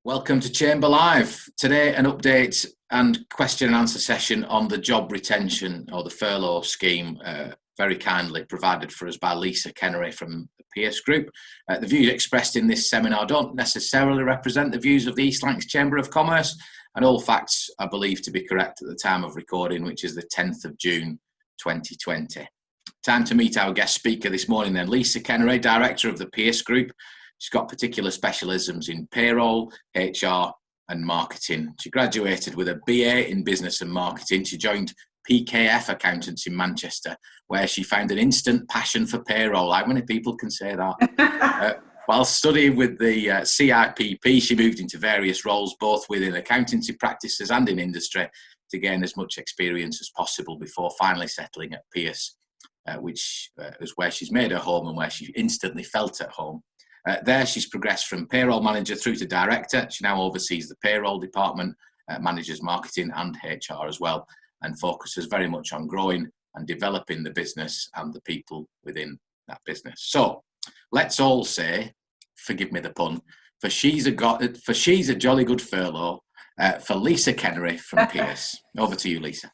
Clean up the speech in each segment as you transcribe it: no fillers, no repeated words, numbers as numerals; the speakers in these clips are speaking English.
Welcome to Chamber Live. Today, an update and question and answer session on the job retention or the furlough scheme, very kindly provided for us by Lisa Kennery from the Pierce Group. The views expressed in this seminar don't necessarily represent the views of the East Lancs Chamber of Commerce, and all facts are believed to be correct at the time of recording, which is the 10th of June 2020. Time to meet our guest speaker this morning then, Lisa Kennery, Director of the Pierce Group. She's got particular specialisms in payroll, HR and marketing. She graduated with a BA in business and marketing. She joined PKF Accountancy in Manchester, where she found an instant passion for payroll. How many people can say that? While studying with the CIPP, she moved into various roles, both within accountancy practices and in industry, to gain as much experience as possible before finally settling at Pierce, which is where she's made her home and where she instantly felt at home. There, she's progressed from payroll manager through to director. She now oversees the payroll department, manages marketing and HR as well, and focuses very much on growing and developing the business and the people within that business. So let's all say, forgive me the pun, for she's a jolly good furlough for Lisa Kennery from Pierce. Over to you, Lisa.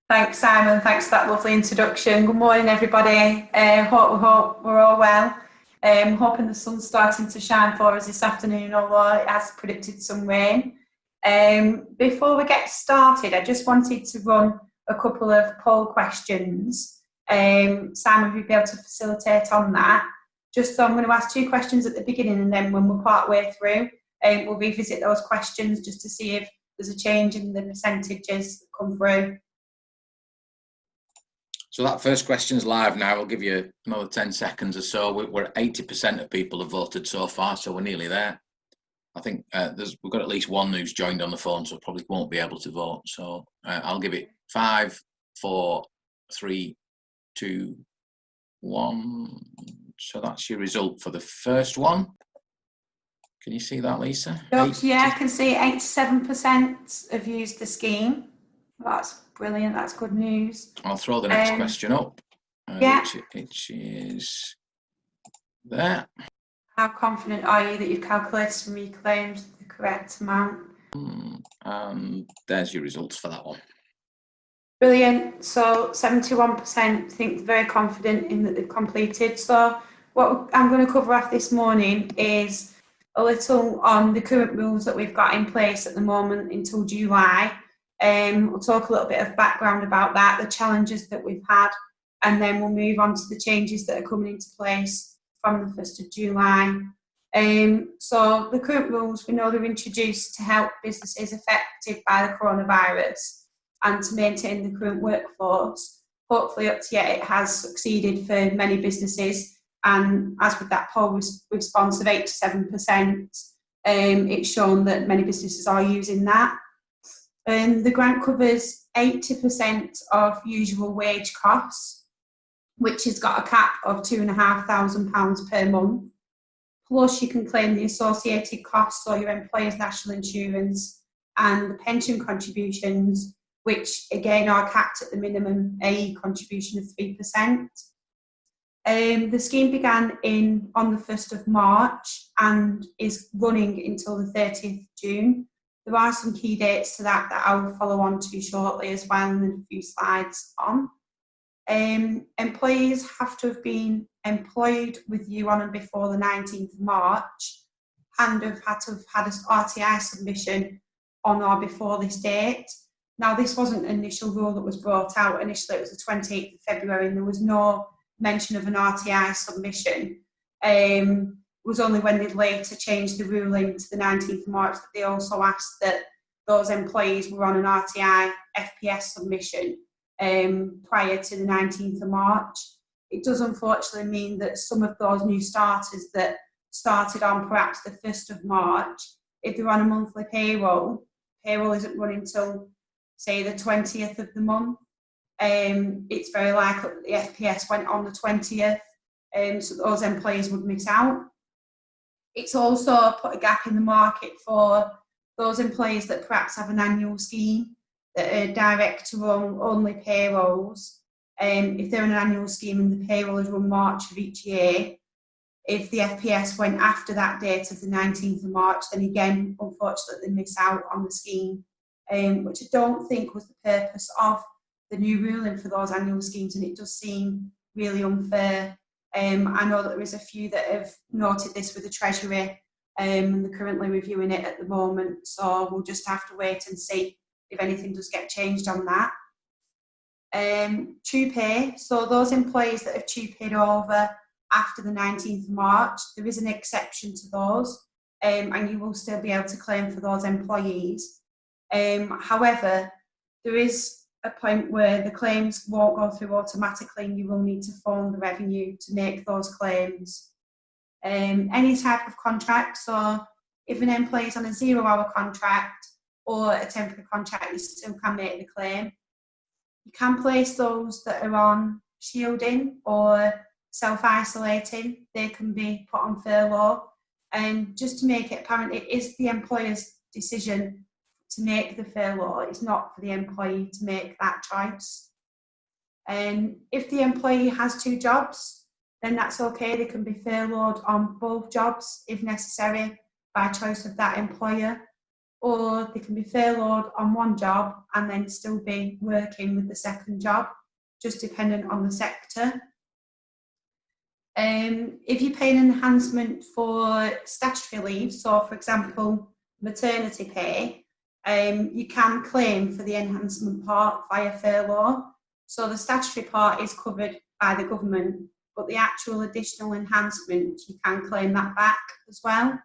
Thanks, Simon. Thanks for that lovely introduction. Good morning, everybody. Hope we're all well. Hoping the sun's starting to shine for us this afternoon, although it has predicted some rain. Before we get started, I just wanted to run a couple of poll questions. Simon, will you be able to facilitate on that? Just so I'm going to ask two questions at the beginning, and then when we're part way through, we'll revisit those questions just to see if there's a change in the percentages that come through. So that first question's live now. I'll give you another 10 seconds or so. We're 80% of people have voted so far, so we're nearly there. I think we've got at least one who's joined on the phone, so probably won't be able to vote. So I'll give it 5, 4, 3, 2, 1. So that's your result for the first one. Can you see that, Lisa? Yeah, I can see 87% have used the scheme. That's brilliant. That's good news. I'll throw the next question up, which is there. How confident are you that you've calculated and reclaimed the correct amount? There's your results for that one. Brilliant. So 71% think they're very confident in that they've completed. So what I'm going to cover off this morning is a little on the current rules that we've got in place at the moment until July. We'll talk a little bit of background about that, the challenges that we've had, and then we'll move on to the changes that are coming into place from the 1st of July. So the current rules, we know they're introduced to help businesses affected by the coronavirus and to maintain the current workforce. Hopefully up to yet it has succeeded for many businesses, and as with that poll response of 87%, it's shown that many businesses are using that. The grant covers 80% of usual wage costs, which has got a cap of £2,500 per month. Plus, you can claim the associated costs, so your employer's national insurance and the pension contributions, which again are capped at the minimum AE contribution of 3%. The scheme began on the 1st of March and is running until the 30th of June. There are some key dates to that I will follow on to shortly as well, and then a few slides on. Employees have to have been employed with you on and before the 19th of March and have had to have had an RTI submission on or before this date. Now, this wasn't an initial rule that was brought out. Initially, it was the 28th of February, and there was no mention of an RTI submission. It was only when they later changed the ruling to the 19th of March that they also asked that those employees were on an RTI FPS submission prior to the 19th of March. It does unfortunately mean that some of those new starters that started on perhaps the 1st of March, if they're on a monthly payroll isn't running till, say, the 20th of the month. It's very likely that the FPS went on the 20th, so those employees would miss out. It's also put a gap in the market for those employees that perhaps have an annual scheme that are direct to only payrolls. If they're in an annual scheme and the payroll is run March of each year, If the FPS went after that date of the 19th of March, then again, unfortunately, they miss out on the scheme, which I don't think was the purpose of the new ruling for those annual schemes, and it does seem really unfair. I know that there is a few that have noted this with the Treasury, and they're currently reviewing it at the moment, so we'll just have to wait and see if anything does get changed on that. True pay, so those employees that have true paid over after the 19th of March, there is an exception to those, and you will still be able to claim for those employees. However, there is a point where the claims won't go through automatically and you will need to phone the revenue to make those claims. Any type of contract, so if an employee is on a 0-hour contract or a temporary contract, you still can make the claim. You can place those that are on shielding or self-isolating. They can be put on furlough. And just to make it apparent, it is the employer's decision to make the furlough. It's not for the employee to make that choice. And if the employee has 2 jobs, then that's okay. They can be furloughed on both jobs if necessary by choice of that employer. Or they can be furloughed on 1 job and then still be working with the second job, just dependent on the sector. If you pay an enhancement for statutory leave, so for example, maternity pay, you can claim for the enhancement part via furlough. So the statutory part is covered by the government, but the actual additional enhancement, you can claim that back as well.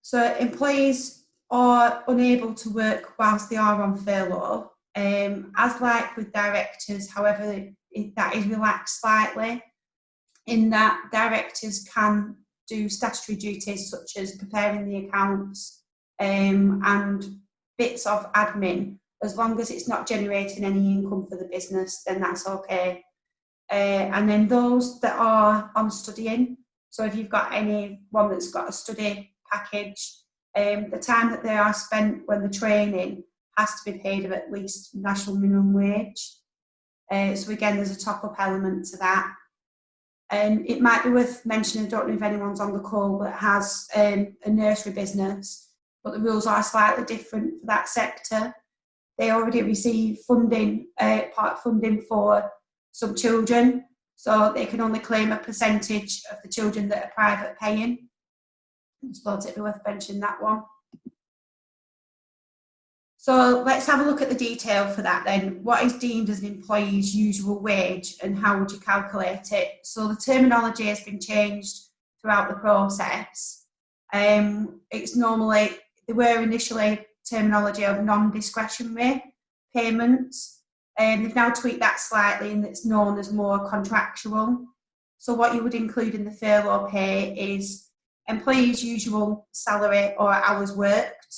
So employees are unable to work whilst they are on furlough. As like with directors, however, that is relaxed slightly in that directors can do statutory duties such as preparing the accounts and bits of admin. As long as it's not generating any income for the business, then that's okay. And then those that are on studying, so if you've got anyone that's got a study package, the time that they are spent when they're training has to be paid of at least national minimum wage. So again, there's a top-up element to that. It might be worth mentioning, I don't know if anyone's on the call that has a nursery business, but the rules are slightly different for that sector. They already receive funding, part funding for some children, so they can only claim a percentage of the children that are private paying. I just thought it'd be worth mentioning that one. So let's have a look at the detail for that then. What is deemed as an employee's usual wage and how would you calculate it? So the terminology has been changed throughout the process. It's normally, there were initially terminology of non-discretionary payments, and they've now tweaked that slightly and it's known as more contractual. So what you would include in the furlough pay is employee's usual salary or hours worked,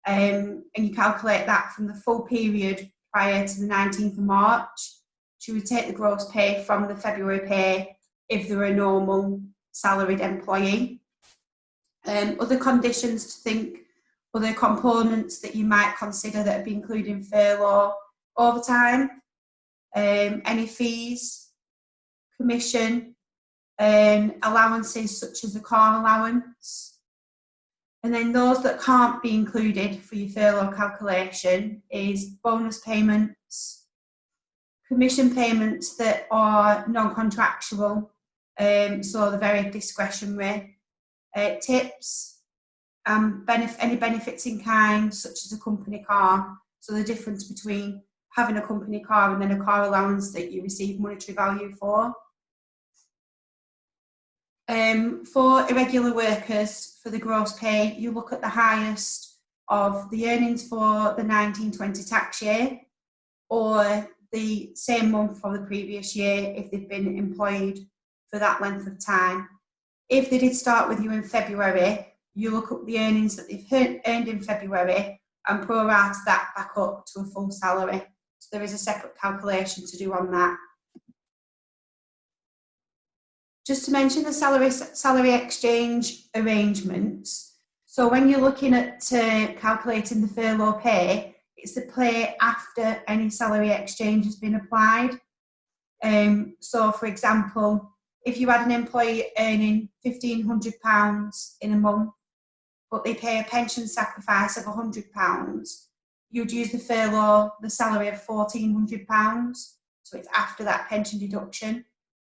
and you calculate that from the full period prior to the 19th of March. So you would take the gross pay from the February pay if they're a normal salaried employee. Other conditions to think, other components that you might consider that would be included in furlough: overtime, any fees, commission, allowances such as the car allowance. And then those that can't be included for your furlough calculation is bonus payments, commission payments that are non-contractual, so they're very discretionary, tips, any benefits in kind such as a company car, so the difference between having a company car and then a car allowance that you receive monetary value for. For irregular workers, for the gross pay, you look at the highest of the earnings for the 1920 tax year or the same month for the previous year if they've been employed for that length of time. If they did start with you in February, you look up the earnings that they've earned in February and prorate that back up to a full salary. So there is a separate calculation to do on that. Just to mention the salary exchange arrangements. So when you're looking at calculating the furlough pay, it's the pay after any salary exchange has been applied. So for example, if you had an employee earning £1,500 in a month, but they pay a pension sacrifice of £100, you'd use the furlough, the salary of £1,400. So it's after that pension deduction,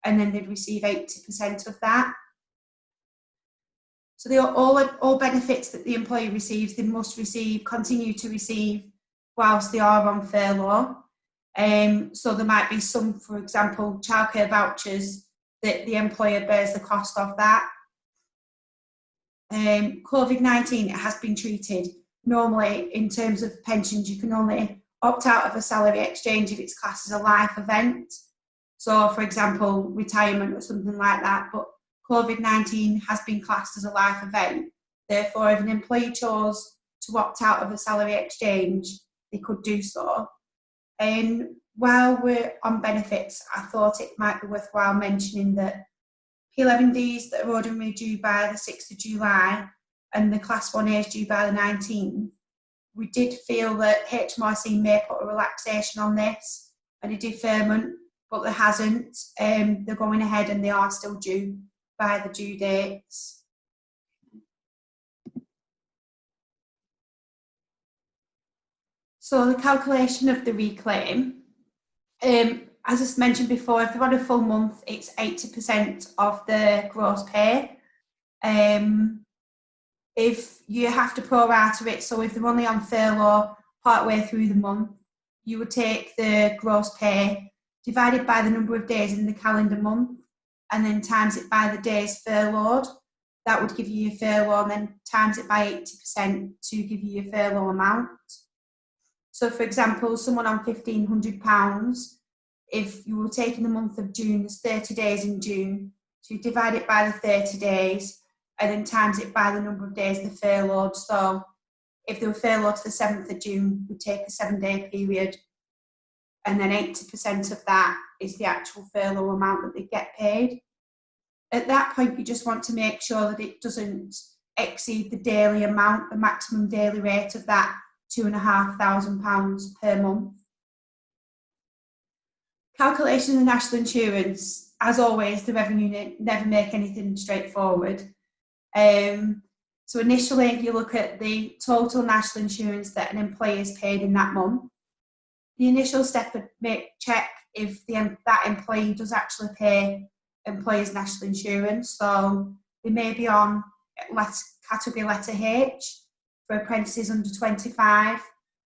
and then they'd receive 80% of that. So all benefits that the employee receives, they must continue to receive whilst they are on furlough. So there might be some, for example, childcare vouchers that the employer bears the cost of that. COVID-19, it has been treated normally in terms of pensions. You can only opt out of a salary exchange if it's classed as a life event. So, for example, retirement or something like that. But COVID-19 has been classed as a life event. Therefore, if an employee chose to opt out of a salary exchange, they could do so. And while we're on benefits, I thought it might be worthwhile mentioning that P11Ds that are ordinarily due by the 6th of July and the Class 1A is due by the 19th, we did feel that HMRC may put a relaxation on this and a deferment, but there hasn't. They're going ahead and they are still due by the due dates. So the calculation of the reclaim, as I mentioned before, if they've had a full month, it's 80% of the gross pay. If you have to prorata it, so if they're only on furlough partway through the month, you would take the gross pay divided by the number of days in the calendar month and then times it by the days furloughed. That would give you your furlough, and then times it by 80% to give you your furlough amount. So for example, someone on £1,500, if you were taking the month of June, there's 30 days in June, so you divide it by the 30 days and then times it by the number of days they're furloughed. So if they were furloughed to the 7th of June, we'd take a 7-day period, and then 80% of that is the actual furlough amount that they get paid. At that point, you just want to make sure that it doesn't exceed the daily amount, the maximum daily rate of that £2,500 per month. Calculation of the national insurance, as always, the revenue never make anything straightforward. So initially, you look at the total national insurance that an employee has paid in that month. The initial step would check if that employee does actually pay employer's national insurance. So they may be on category letter H for apprentices under 25,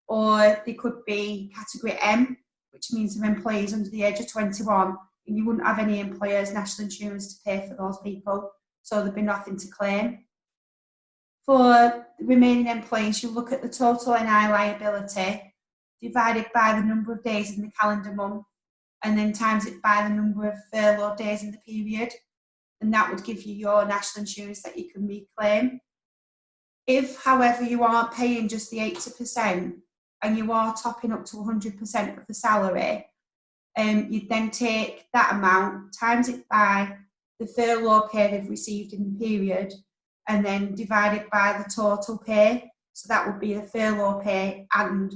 or they could be category M, which means they're employees under the age of 21, and you wouldn't have any employer's national insurance to pay for those people, so there'd be nothing to claim. For the remaining employees, you look at the total NI liability divided by the number of days in the calendar month, and then times it by the number of furlough days in the period, and that would give you your national insurance that you can reclaim. If, however, you aren't paying just the 80% and you are topping up to 100% of the salary, you'd then take that amount, times it by the furlough pay they've received in the period, and then divide it by the total pay. So that would be the furlough pay and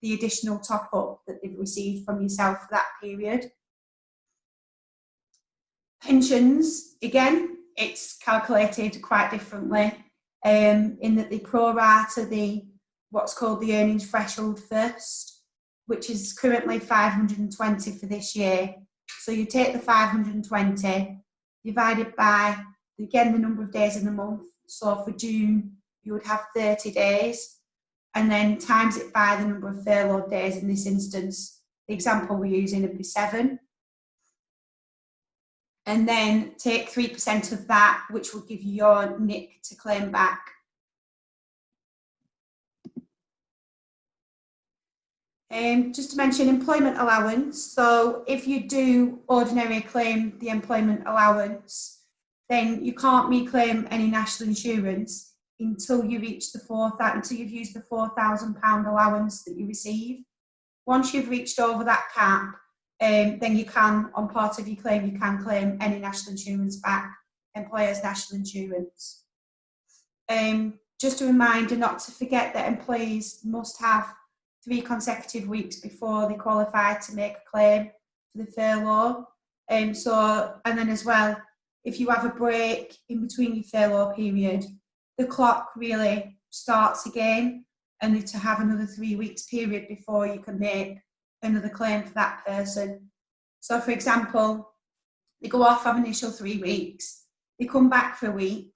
the additional top-up that they've received from yourself for that period. Pensions, again, it's calculated quite differently, in that they prorata what's called the earnings threshold first, which is currently 520 for this year. So you take the 520 divided by, again, the number of days in the month. So for June, you would have 30 days, and then times it by the number of furloughed days. In this instance, the example we're using would be 7. And then take 3% of that, which will give you your NIC to claim back. Just to mention employment allowance. So if you do ordinarily claim the employment allowance, then you can't reclaim any national insurance until you reach until you've used the £4,000 allowance that you receive. Once you've reached over that cap, then you can, on part of your claim, you can claim any national insurance back, employer's national insurance. Just a reminder not to forget that employees must have 3 consecutive weeks before they qualify to make a claim for the furlough. And then as well, if you have a break in between your furlough period, the clock really starts again, and to have another 3 weeks period before you can make another claim for that person. So for example, they go off, have an initial 3 weeks, they come back for a week,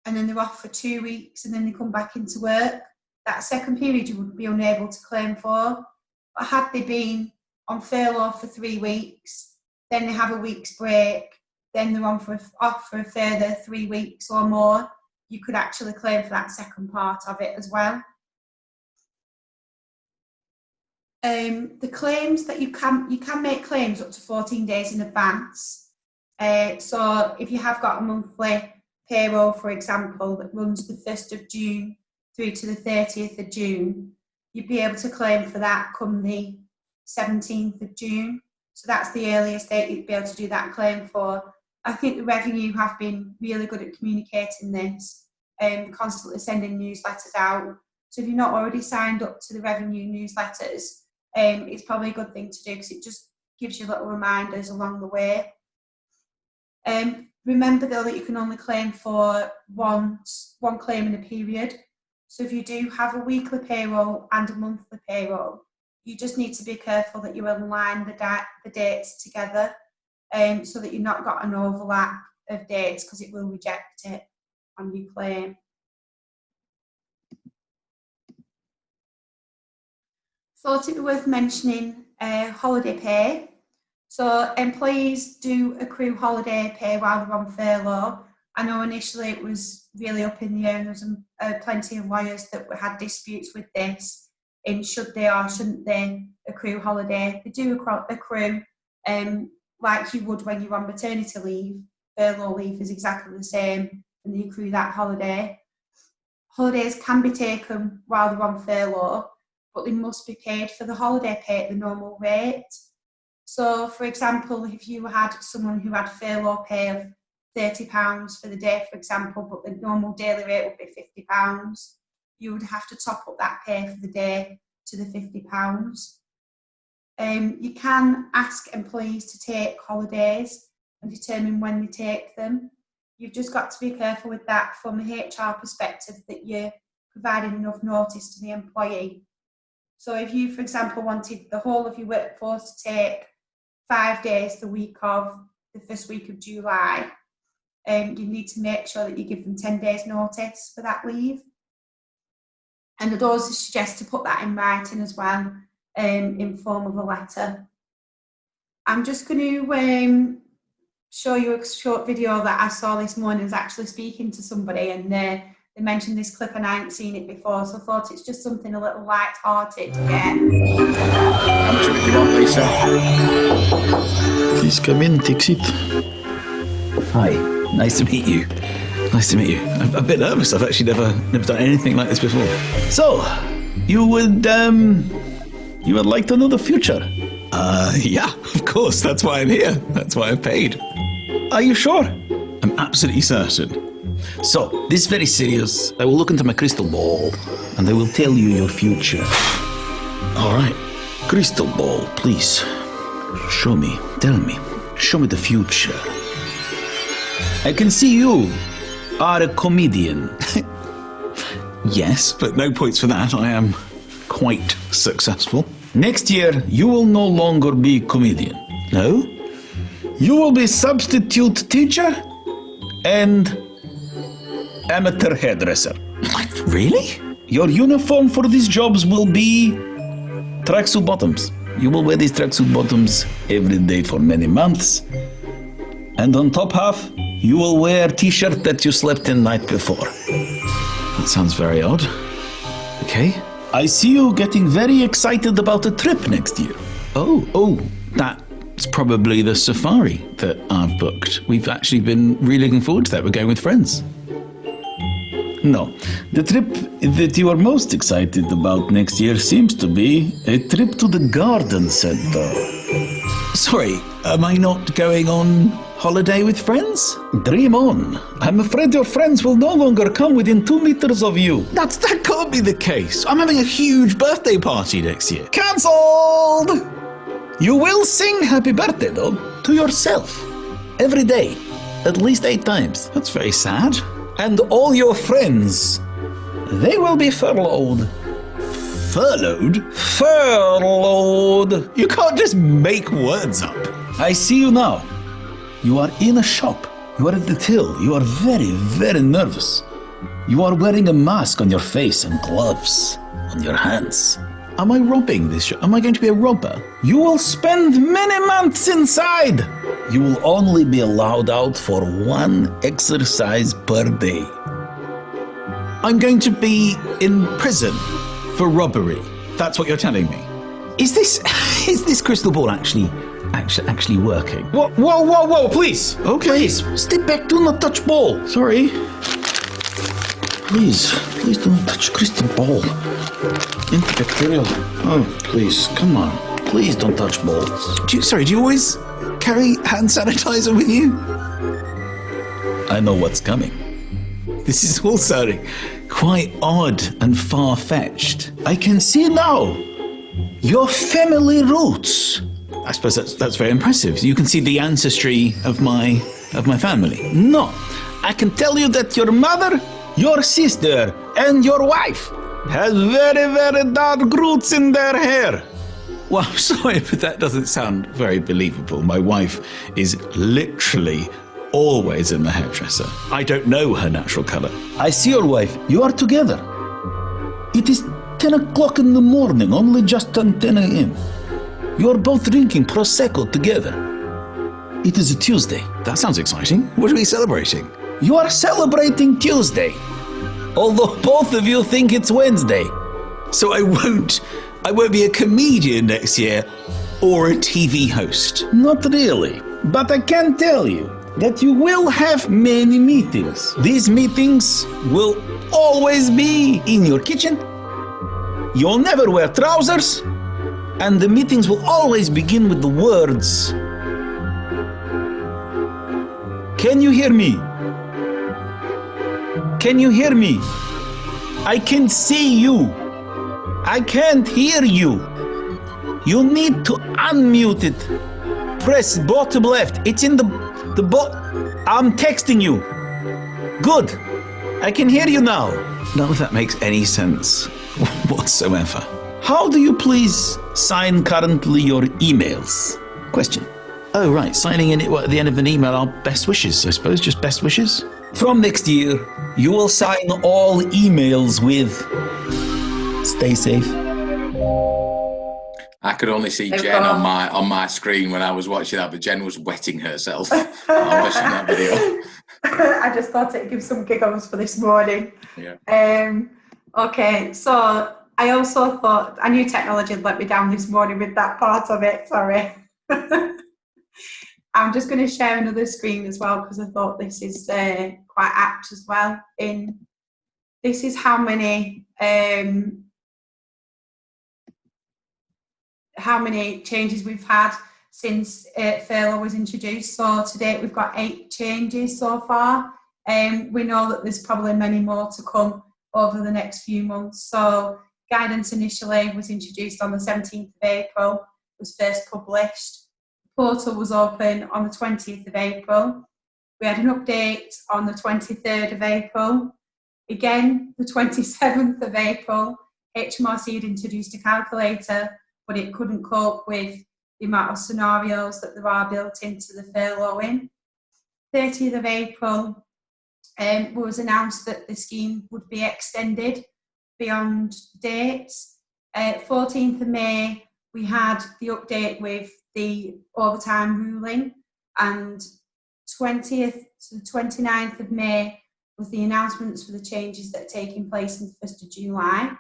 and then they're off for 2 weeks, and then they come back into work. That second period you would be unable to claim for. But had they been on furlough for 3 weeks, then they have a week's break, then they're off for a further 3 weeks or more, you could actually claim for that second part of it as well. The claims that you can make claims up to 14 days in advance. So if you have got a monthly payroll, for example, that runs the 1st of June through to the 30th of June, you'd be able to claim for that come the 17th of June. So that's the earliest date you'd be able to do that claim for. I think the revenue have been really good at communicating this and constantly sending newsletters out. So if you're not already signed up to the revenue newsletters, it's probably a good thing to do because it just gives you little reminders along the way. Remember though that you can only claim for one claim in a period. So if you do have a weekly payroll and a monthly payroll, you just need to be careful that you align the dates together so that you've not got an overlap of dates, because it will reject it on your claim. Thought it worth mentioning holiday pay. So employees do accrue holiday pay while they're on furlough. I know initially it was really up in the air, and there's plenty of lawyers that had disputes with this in should they or shouldn't they accrue holiday. They do accrue like you would when you're on maternity leave. Furlough leave is exactly the same, and they accrue that holiday. Holidays can be taken while they're on furlough, but they must be paid for the holiday pay at the normal rate. So for example, if you had someone who had furlough pay of £30 for the day, for example, but the normal daily rate would be £50, you would have to top up that pay for the day to the £50. You can ask employees to take holidays and determine when they take them. You've just got to be careful with that from a HR perspective, that you're providing enough notice to the employee. So if you, for example, wanted the whole of your workforce to take 5 days the week of the first week of July, you need to make sure that you give them 10 days notice for that leave. And I'd also suggest to put that in writing as well, in form of a letter. I'm just going to show you a short video that I saw this morning. I was actually speaking to somebody, and they mentioned this clip and I hadn't seen it before, so I thought it's just something a little light-hearted to get. How much of it do you want, Lisa? Please come in, take a seat. Hi, nice to meet you. Nice to meet you. I'm a bit nervous. I've actually never done anything like this before. So, you would like to know the future? Yeah, of course. That's why I'm here. That's why I've paid. Are you sure? I'm absolutely certain. So, this is very serious. I will look into my crystal ball and I will tell you your future. All right. Crystal ball, please. Show me. Tell me. Show me the future. I can see you are a comedian. Yes, but no points for that. I am quite successful. Next year, you will no longer be comedian. No? You will be substitute teacher and amateur hairdresser. Really? Your uniform for these jobs will be tracksuit bottoms. You will wear these tracksuit bottoms every day for many months. And on top half, you will wear a t-shirt that you slept in night before. That sounds very odd. Okay. I see you getting very excited about a trip next year. Oh, that's probably the safari that I've booked. We've actually been really looking forward to that. We're going with friends. No, the trip that you are most excited about next year seems to be a trip to the garden centre. Sorry, am I not going on holiday with friends? Dream on. I'm afraid your friends will no longer come within 2 meters of you. That can't be the case. I'm having a huge birthday party next year. Cancelled! You will sing happy birthday, though, to yourself. Every day. At least 8 times. That's very sad. And all your friends, they will be furloughed. Furloughed? Furloughed. You can't just make words up. I see you now. You are in a shop. You are at the till. You are very, very nervous. You are wearing a mask on your face and gloves on your hands. Am I robbing this shop? Am I going to be a robber? You will spend many months inside. You will only be allowed out for 1 exercise per day. I'm going to be in prison for robbery. That's what you're telling me. Is this crystal ball actually working? Whoa, please. Okay. Please, step back, do not touch ball. Sorry. Please don't touch crystal ball. Antibacterial. Oh, please, come on. Please don't touch balls. Do you always carry hand sanitizer with you? I know what's coming. This is all sounding quite odd and far-fetched. I can see now your family roots. I suppose that's very impressive. You can see the ancestry of my family. No, I can tell you that your mother, your sister, and your wife has very, very dark roots in their hair. Well, I'm sorry, but that doesn't sound very believable. My wife is literally always in the hairdresser. I don't know her natural colour. I see your wife. You are together. It is 10 o'clock in the morning, only just turned 10 a.m. You are both drinking Prosecco together. It is a Tuesday. That sounds exciting. What are we celebrating? You are celebrating Tuesday, although both of you think it's Wednesday. So I won't be a comedian next year or a TV host. Not really, but I can tell you that you will have many meetings. These meetings will always be in your kitchen. You'll never wear trousers, and the meetings will always begin with the words, "Can you hear me? Can you hear me? I can see you. I can't hear you. You need to unmute it. Press bottom left. It's in the I'm texting you. Good. I can hear you now." None of that makes any sense whatsoever. How do you please sign currently your emails? Question. Oh, right. Signing in at the end of an email are best wishes, I suppose. Just best wishes. From next year, you will sign all emails with "Stay safe." I could only see Jen on my screen when I was watching that, but Jen was wetting herself on watching that video. I just thought it'd give some giggles for this morning. Yeah. Okay, so I also thought, I knew technology had let me down this morning with that part of it, sorry. I'm just going to share another screen as well, because I thought this is quite apt as well. This is how many changes we've had since furlough was introduced. So to date we've got 8 changes so far. We know that there's probably many more to come over the next few months. So guidance initially was introduced on the 17th of April, was first published. The portal was open on the 20th of April. We had an update on the 23rd of April. Again, the 27th of April, HMRC had introduced a calculator, but it couldn't cope with the amount of scenarios that there are built into the furloughing. 30th of April, it was announced that the scheme would be extended beyond dates. 14th of May, we had the update with the overtime ruling, and 20th to the 29th of May was the announcements for the changes that are taking place on the 1st of July.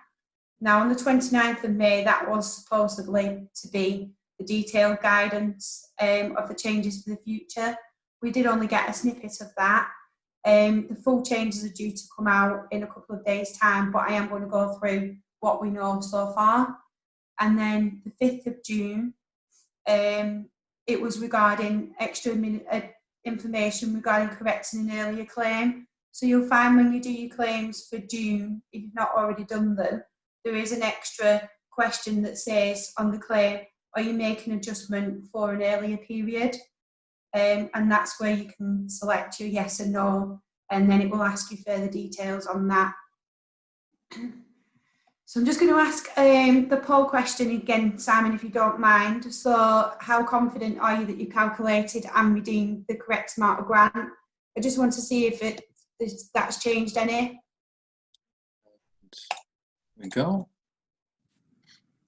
Now, on the 29th of May, that was supposedly to be the detailed guidance of the changes for the future. We did only get a snippet of that. The full changes are due to come out in a couple of days' time, but I am going to go through what we know so far. And then the 5th of June, it was regarding extra information regarding correcting an earlier claim. So you'll find when you do your claims for June, if you've not already done them, there is an extra question that says on the claim, or you make an adjustment for an earlier period. And that's where you can select your yes and no, and then it will ask you further details on that. So I'm just going to ask the poll question again, Simon, if you don't mind. So how confident are you that you calculated and redeemed the correct amount of grant? I just want to see if that's changed any. There we go.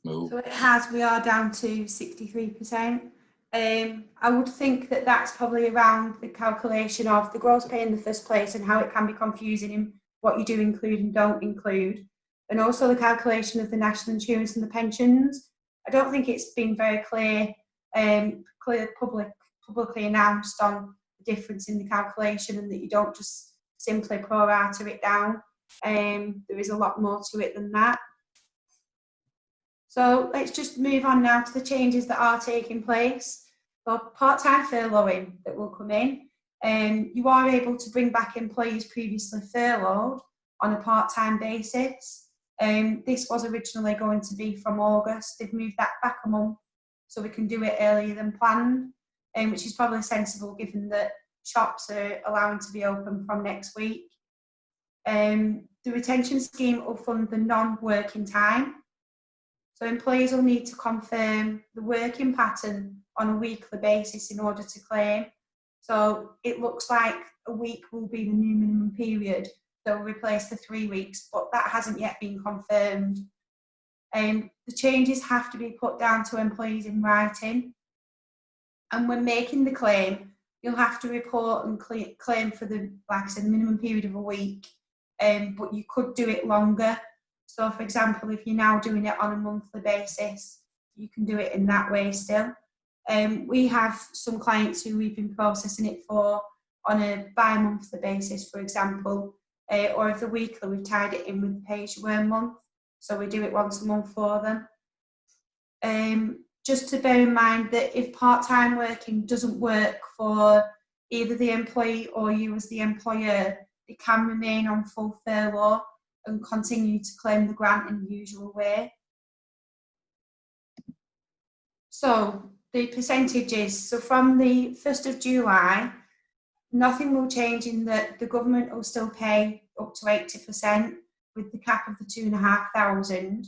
Move. So it has, we are down to 63%. I would think that that's probably around the calculation of the gross pay in the first place and how it can be confusing in what you do include and don't include, and also the calculation of the national insurance and the pensions. I don't think it's been very clear, publicly announced on the difference in the calculation, and that you don't just simply pro rata it down. There is a lot more to it than that. So let's just move on now to the changes that are taking place. For part-time furloughing that will come in, you are able to bring back employees previously furloughed on a part-time basis. This was originally going to be from August. They've moved that back a month so we can do it earlier than planned, which is probably sensible given that shops are allowing to be open from next week. The retention scheme will fund the non-working time. So employees will need to confirm the working pattern on a weekly basis in order to claim. So it looks like a week will be the new minimum period that will replace the 3 weeks, but that hasn't yet been confirmed. The changes have to be put down to employees in writing. And when making the claim, you'll have to report and claim for the, like I said, minimum period of a week, but you could do it longer. So for example, if you're now doing it on a monthly basis, you can do it in that way still. We have some clients who we've been processing it for on a bi-monthly basis, for example, or if the weekly, we've tied it in with the pay-as-you-earn month, so we do it once a month for them. Just to bear in mind that if part-time working doesn't work for either the employee or you as the employer, they can remain on full furlough and continue to claim the grant in the usual way. So the percentages, so from the 1st of July, nothing will change in that the government will still pay up to 80% with the cap of the 2,500,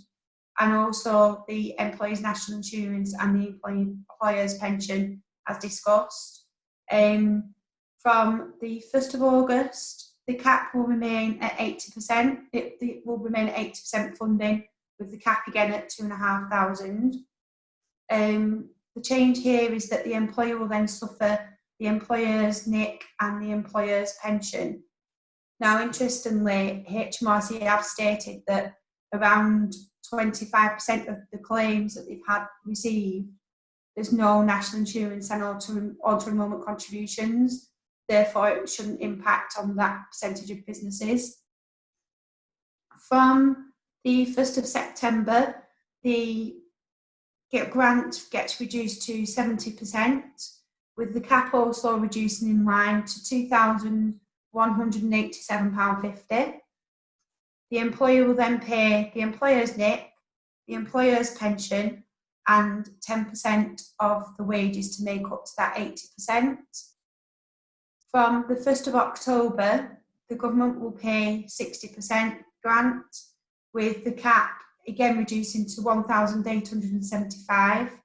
and also the employee's national insurance and the employer's pension as discussed. From the 1st of August, the cap will remain at 80%. It will remain at 80% funding with the cap again at 2,500. The change here is that the employer will then suffer the employer's NIC and the employer's pension. Now, interestingly, HMRC have stated that around 25% of the claims that they've had received, there's no national insurance and auto-enrolment contributions. Therefore, it shouldn't impact on that percentage of businesses. From the 1st of September, the grant gets reduced to 70%, with the cap also reducing in line to £2,187.50. The employer will then pay the employer's NIC, the employer's pension, and 10% of the wages to make up to that 80%. From the 1st of October, the government will pay 60% grant, with the cap again reducing to 1,875.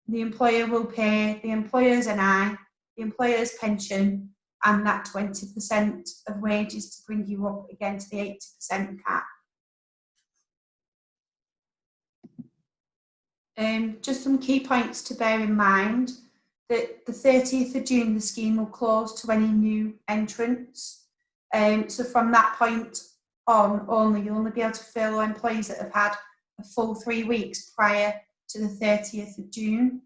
The employer will pay the employer's NI, the employer's pension, and that 20% of wages to bring you up again to the 80% cap. Just some key points to bear in mind. That the 30th of June, the scheme will close to any new entrants. So from that point on, you'll only be able to furlough employees that have had a full 3 weeks prior to the 30th of June.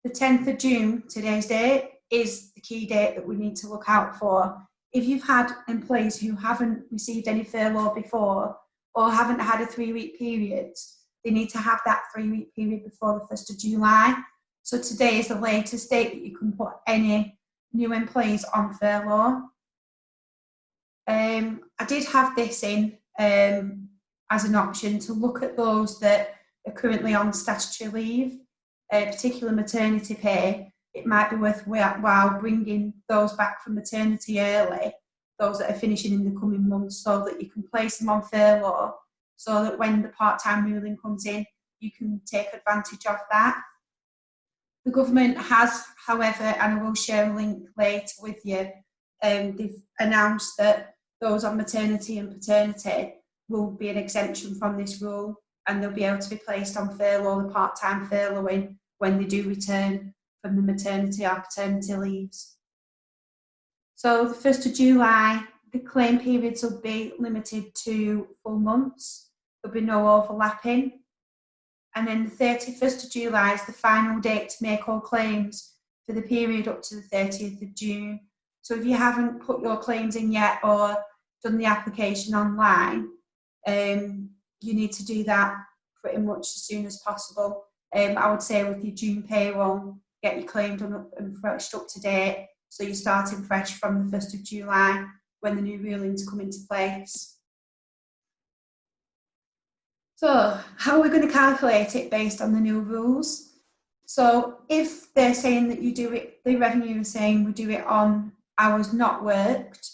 The 10th of June, today's date, is the key date that we need to look out for. If you've had employees who haven't received any furlough before or haven't had a 3-week period, they need to have that 3-week period before the 1st of July. So today is the latest date that you can put any new employees on furlough. I did have this in as an option to look at those that are currently on statutory leave, particularly maternity pay, it might be worthwhile bringing those back from maternity early, those that are finishing in the coming months, so that you can place them on furlough, so that when the part-time ruling comes in, you can take advantage of that. The government has, however, and I will share a link later with you, they've announced that those on maternity and paternity will be an exemption from this rule, and they'll be able to be placed on furlough, the part-time furloughing, when they do return from the maternity or paternity leaves. So the 1st of July, the claim periods will be limited to 4 months. There'll be no overlapping. And then the 31st of July is the final date to make all claims for the period up to the 30th of June. So if you haven't put your claims in yet or done the application online, you need to do that pretty much as soon as possible. I would say with your June payroll, get your claim done up and fresh up to date, so you're starting fresh from the 1st of July when the new rulings come into place. So how are we going to calculate it based on the new rules? So if they're saying that you do it, the revenue is saying we do it on hours not worked.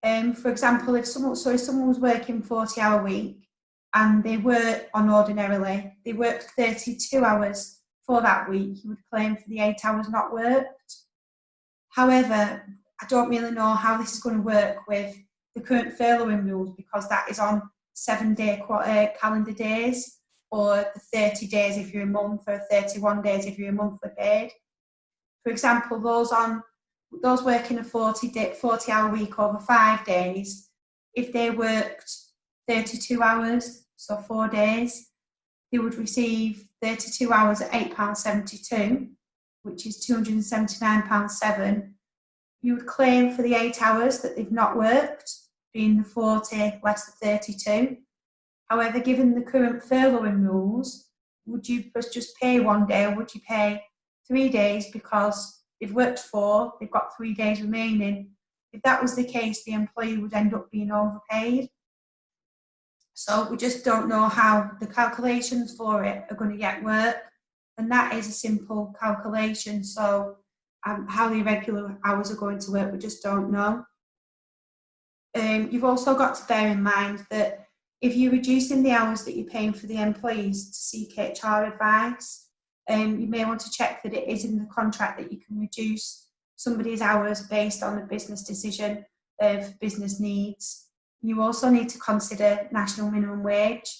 For example, if someone was working 40-hour week and they were on ordinarily, they worked 32 hours for that week, you would claim for the 8 hours not worked. However, I don't really know how this is going to work with the current furloughing rules, because that is on 7-day calendar days, or the 30 days if you're a month, or 31 days if you're a monthly paid. For example, those working a 40-hour week over 5 days, if they worked 32 hours, so 4 days, they would receive 32 hours at £8.72, which is £279.07. You would claim for the 8 hours that they've not worked, being the 40 less the 32. However, given the current furloughing rules, would you just pay 1 day, or would you pay 3 days because they've worked 4, they've got 3 days remaining? If that was the case, the employee would end up being overpaid. So we just don't know how the calculations for it are going to yet work, and that is a simple calculation. So how the irregular hours are going to work, we just don't know. You've also got to bear in mind that if you're reducing the hours that you're paying for the employees to seek HR advice, you may want to check that it is in the contract that you can reduce somebody's hours based on a business decision of business needs. You also need to consider national minimum wage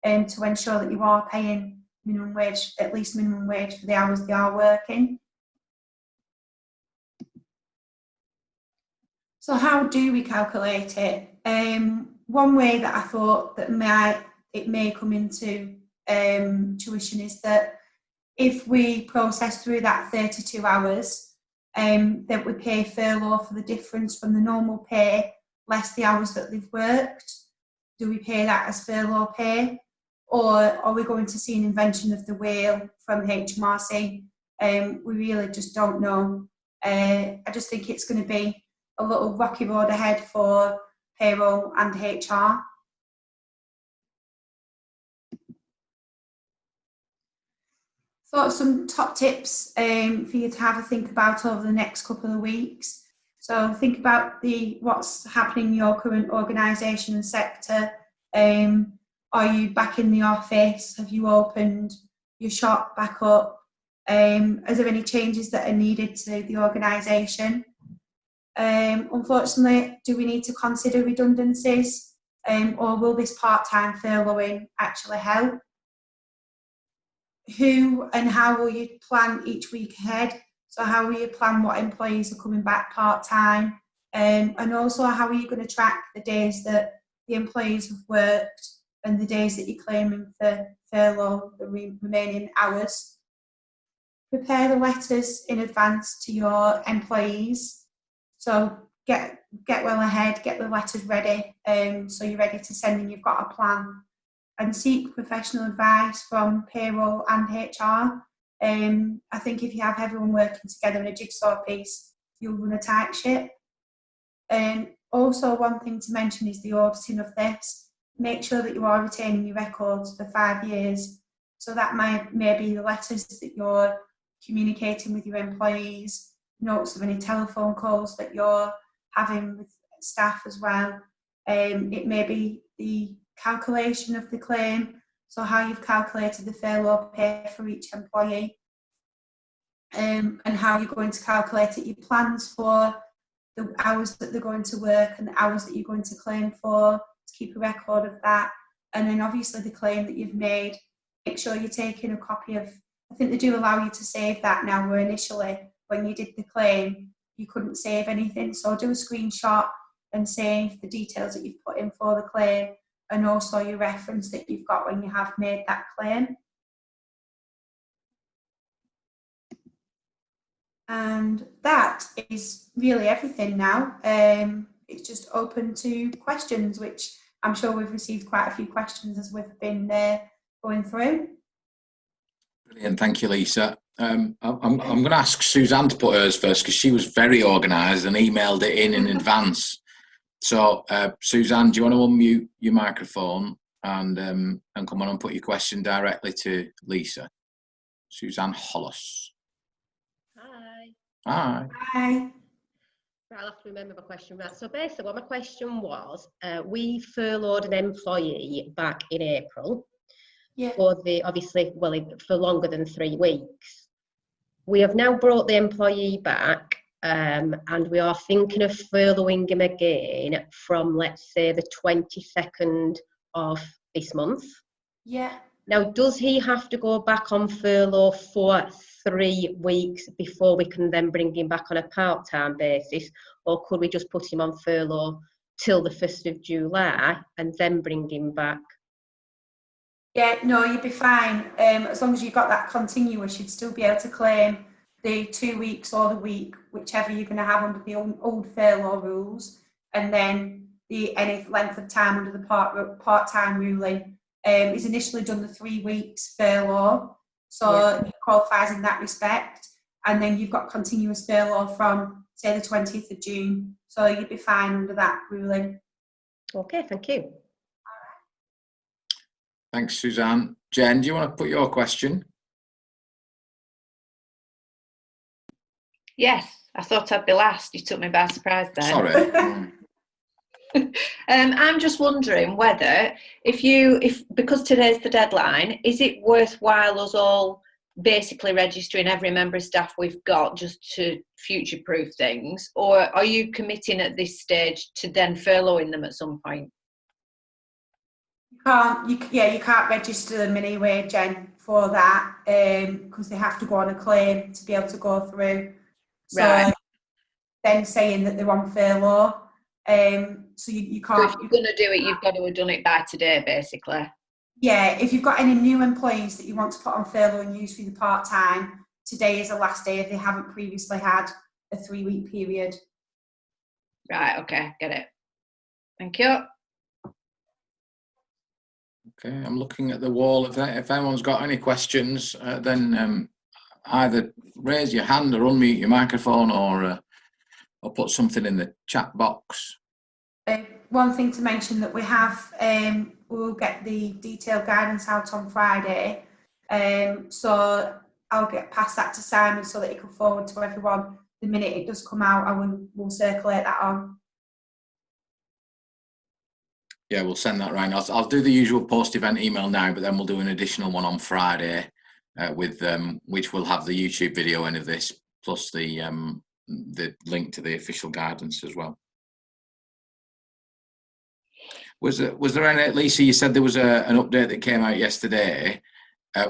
to ensure that you are paying minimum wage, at least minimum wage, for the hours they are working. So how do we calculate it? One way that I thought that it may come into tuition is that if we process through that 32 hours, that we pay furlough for the difference from the normal pay less the hours that they've worked. Do we pay that as furlough pay, or are we going to see an invention of the wheel from HMRC? We really just don't know. I just think it's going to be a little rocky road ahead for payroll and HR. Thought of some top tips for you to have a think about over the next couple of weeks. So think about what's happening in your current organisation and sector. Are you back in the office? Have you opened your shop back up? Is there any changes that are needed to the organisation? Unfortunately, do we need to consider redundancies, or will this part-time furloughing actually help? Who and how will you plan each week ahead? So how will you plan what employees are coming back part-time? And also, how are you going to track the days that the employees have worked and the days that you're claiming for furlough, the remaining hours? Prepare the letters in advance to your employees. So get well ahead, get the letters ready, so you're ready to send and you've got a plan. And seek professional advice from payroll and HR. I think if you have everyone working together in a jigsaw piece, you'll run a tight ship. Also, one thing to mention is the auditing of this. Make sure that you are retaining your records for 5 years, So that may be the letters that you're communicating with your employees, notes of any telephone calls that you're having with staff as well. It may be the calculation of the claim, so how you've calculated the furlough pay for each employee, and how you're going to calculate it, your plans for the hours that they're going to work and the hours that you're going to claim for, to keep a record of that. And then obviously the claim that you've made, make sure you're taking a copy of, I think they do allow you to save that now, where initially when you did the claim you couldn't save anything. So do a screenshot and save the details that you've put in for the claim, and also your reference that you've got when you have made that claim. And that is really everything now. It's just open to questions, which I'm sure we've received quite a few questions as we've been going through. Brilliant, thank you, Lisa. I'm going to ask Suzanne to put hers first, because she was very organised and emailed it in advance. So, Suzanne, do you want to unmute your microphone and come on and put your question directly to Lisa? Suzanne Hollis. Hi. Hi. Hi. Right, I'll have to remember my question. Right, so basically what my question was, we furloughed an employee back in April. Yeah. For for longer than 3 weeks. We have now brought the employee back, and we are thinking of furloughing him again from, let's say, the 22nd of this month. Yeah. Now, does he have to go back on furlough for 3 weeks before we can then bring him back on a part-time basis, or could we just put him on furlough till the 1st of July and then bring him back? Yeah, no, you'd be fine. As long as you've got that continuous, you'd still be able to claim the 2 weeks or the week, whichever you're going to have under the old furlough rules, and then any length of time under the part-time ruling. Is initially done the 3 weeks furlough, so it qualifies in that respect, and then you've got continuous furlough from, say, the 20th of June, so you'd be fine under that ruling. Okay, thank you. Thanks, Suzanne. Jen, do you want to put your question? Yes, I thought I'd be last. You took me by surprise there. Sorry. I'm just wondering whether, because today's the deadline, is it worthwhile us all basically registering every member of staff we've got just to future-proof things, or are you committing at this stage to then furloughing them at some point? You can't register them anyway, Jen, for that, because they have to go on a claim to be able to go through. So Right. then saying that they're on furlough, so you can't. So if you're going to do it, you've got to have done it by today, basically. Yeah, if you've got any new employees that you want to put on furlough and use for the part-time, today is the last day if they haven't previously had a 3-week period. Right, okay, get it. Thank you. Okay, I'm looking at the wall. If anyone's got any questions, then either raise your hand or unmute your microphone, or put something in the chat box. One thing to mention that we have, we'll get the detailed guidance out on Friday, so I'll pass that to Simon so that he can forward to everyone. The minute it does come out, we'll circulate that on. Yeah, we'll send that round. I'll do the usual post-event email now, but then we'll do an additional one on Friday with which will have the YouTube video in of this, plus the link to the official guidance as well. Was there any, Lisa, you said there was an update that came out yesterday,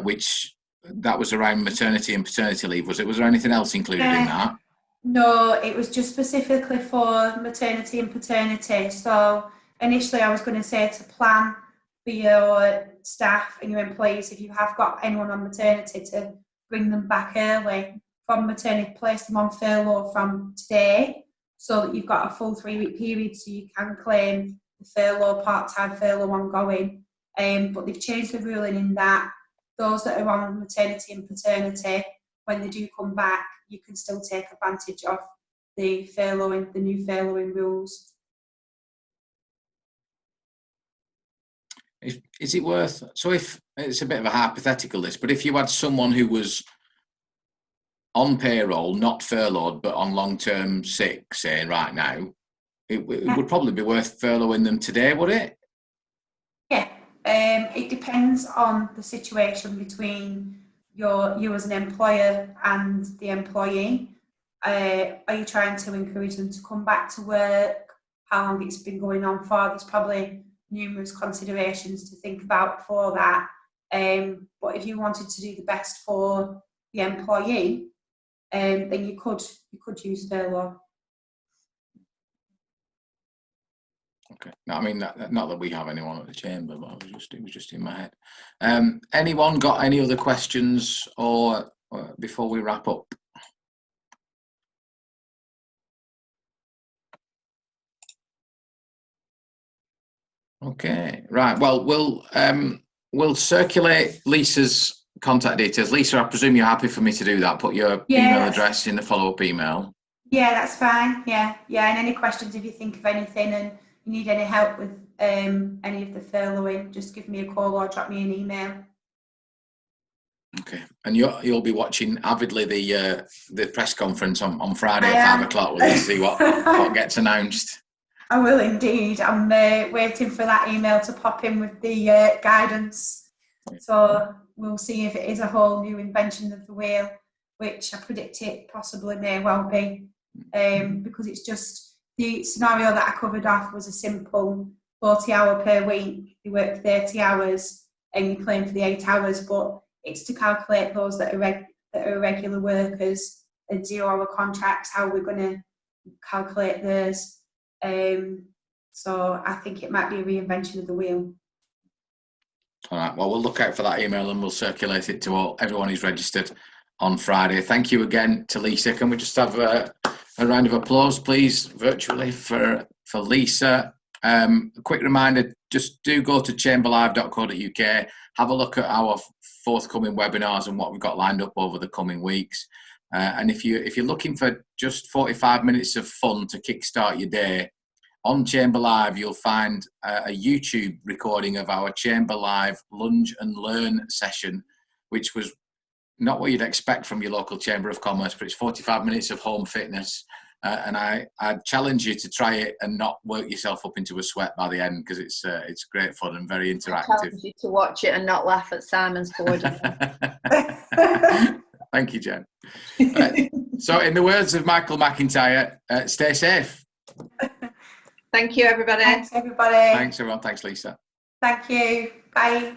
which that was around maternity and paternity leave. Was there anything else included in that? No, it was just specifically for maternity and paternity. So initially I was going to say to plan for your staff and your employees, if you have got anyone on maternity, to bring them back early from maternity, place them on furlough from today, so that you've got a full 3-week period so you can claim the furlough, part-time furlough ongoing. But they've changed the ruling in that those that are on maternity and paternity, when they do come back, you can still take advantage of the furloughing, the new furloughing rules. Is it worth? So if it's a bit of a hypothetical, this, but if you had someone who was on payroll, not furloughed, but on long-term sick, say right now, it would probably be worth furloughing them today, would it? Yeah, it depends on the situation between you as an employer and the employee. Are you trying to encourage them to come back to work? How long it's been going on for? There's probably numerous considerations to think about for that. But if you wanted to do the best for the employee, then you could use furlough. Okay. No, I mean, not that we have anyone at the chamber, but it was just in my head. Anyone got any other questions or before we wrap up? Okay, right. Well, we'll circulate Lisa's contact details. Lisa, I presume you're happy for me to do that. Put your email address in the follow-up email. Yeah, that's fine. Yeah. And any questions, if you think of anything and you need any help with any of the furloughing, just give me a call or drop me an email. Okay, and you'll be watching avidly the press conference on Friday at 5 o'clock. We'll see what gets announced. I will indeed. I'm waiting for that email to pop in with the guidance. So we'll see if it is a whole new invention of the wheel, which I predict it possibly may well be, because it's just the scenario that I covered off was a simple 40-hour per week. You work 30 hours and you claim for the 8 hours, but it's to calculate those that are regular workers and 0-hour contracts, how we're going to calculate those. So I think it might be a reinvention of the wheel. All right, well, we'll look out for that email and we'll circulate it to everyone who's registered on Friday. Thank you again to Lisa. Can we just have a round of applause, please, virtually for Lisa? A quick reminder, just do go to chamberlive.co.uk, have a look at our forthcoming webinars and what we've got lined up over the coming weeks. And if you're looking for just 45 minutes of fun to kickstart your day, on ChamberLIVE you'll find a YouTube recording of our ChamberLIVE Lunge and Learn session, which was not what you'd expect from your local Chamber of Commerce, but it's 45 minutes of home fitness. And I challenge you to try it and not work yourself up into a sweat by the end, because it's great fun and very interactive. I challenge you to watch it and not laugh at Simon's coordinates. Thank you, Jen. So in the words of Michael McIntyre, stay safe. Thank you, everybody. Thanks, everybody. Thanks, everyone. Thanks, Lisa. Thank you. Bye.